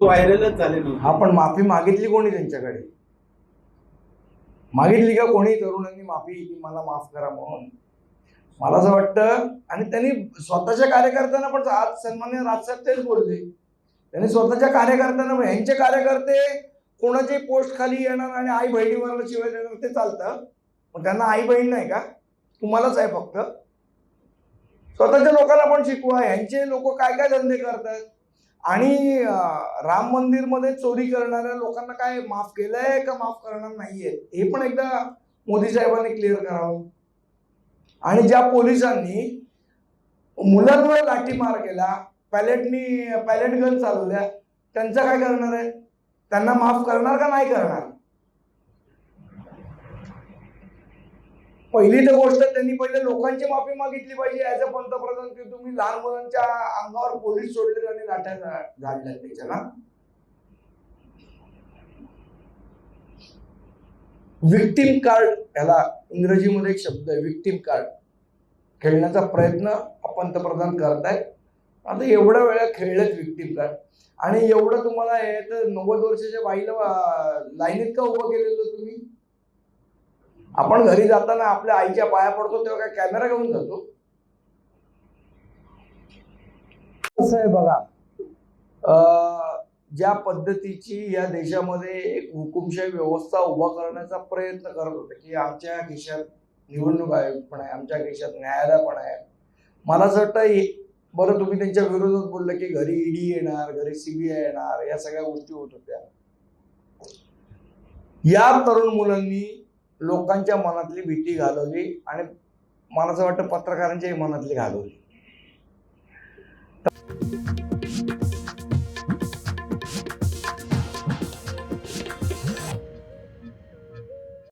व्हायरलच झाले नव्हते. हा, पण माफी मागितली कोणी त्यांच्याकडे? मागितली का कोणी तरुणांनी माफी की मला माफ करा म्हणून? मला असं वाटतं, आणि त्यांनी स्वतःच्या कार्यकर्त्यांना पण, आज सन्माननीय राजसाहेब तेच बोलले, त्यांनी स्वतःच्या कार्यकर्त्यांना, ह्यांचे कार्यकर्ते कोणाची पोस्ट खाली येणार आणि आई बहिणीवर शिवाय देणार ते चालतं, पण त्यांना आई बहीण नाही का? तुम्हालाच आहे फक्त. स्वतःच्या लोकांना पण शिकवा, ह्यांचे लोक काय काय धंदे करतात. आणि राम मंदिर मध्ये चोरी करणाऱ्या लोकांना काय माफ केलंय का माफ करणार नाहीये हे पण एकदा मोदी साहेबांनी क्लिअर करावं. आणि ज्या पोलिसांनी मुलांवर लाठीमार केला, पॅलेट गन चालवल्या, त्यांचं काय करणार आहे? त्यांना माफ करणार का नाही करणार? पहिली तर गोष्ट, त्यांनी पहिले लोकांची माफी मागितली पाहिजे ऍज अ पंतप्रधान, की तुम्ही लहान मुलांच्या अंगावर पोलीस सोडले आणि लाठ्या झाडल्या त्याच्या ना. विक्टिम कार्ड, याला इंग्रजीमध्ये एक शब्द आहे विक्टिम कार्ड, खेळण्याचा प्रयत्न पंतप्रधान करतायत. आता एवढ्या वेळा खेळलेत विक्टिम कार्ड, आणि एवढं तुम्हाला हे तर 90 वर्षाच्या बाईला लाईनीत का उभं केलेलं तुम्ही? आपण घरी जाताना आपल्या आईच्या पाया पडतो तेव्हा काय कॅमेरा घेऊन जातो? असं आहे बघा, ज्या पद्धतीची या देशामध्ये एक हुकुमशाही व्यवस्था उभा करण्याचा प्रयत्न करत होते, की आमच्या खिशात निवडणूक आयोग पण आहे, आमच्या खिशात न्यायालय पण आहे. मला असं वाटतं, बरं तुम्ही त्यांच्या विरोधात बोललं की घरी ईडी येणार, घरी सीबीआय येणार, या सगळ्या गोष्टी होत होत्या. या तरुण मुलांनी लोकांच्या मनातली भीती घालवली, आणि मला असं वाटतं पत्रकारांच्याही मनातली घालवली.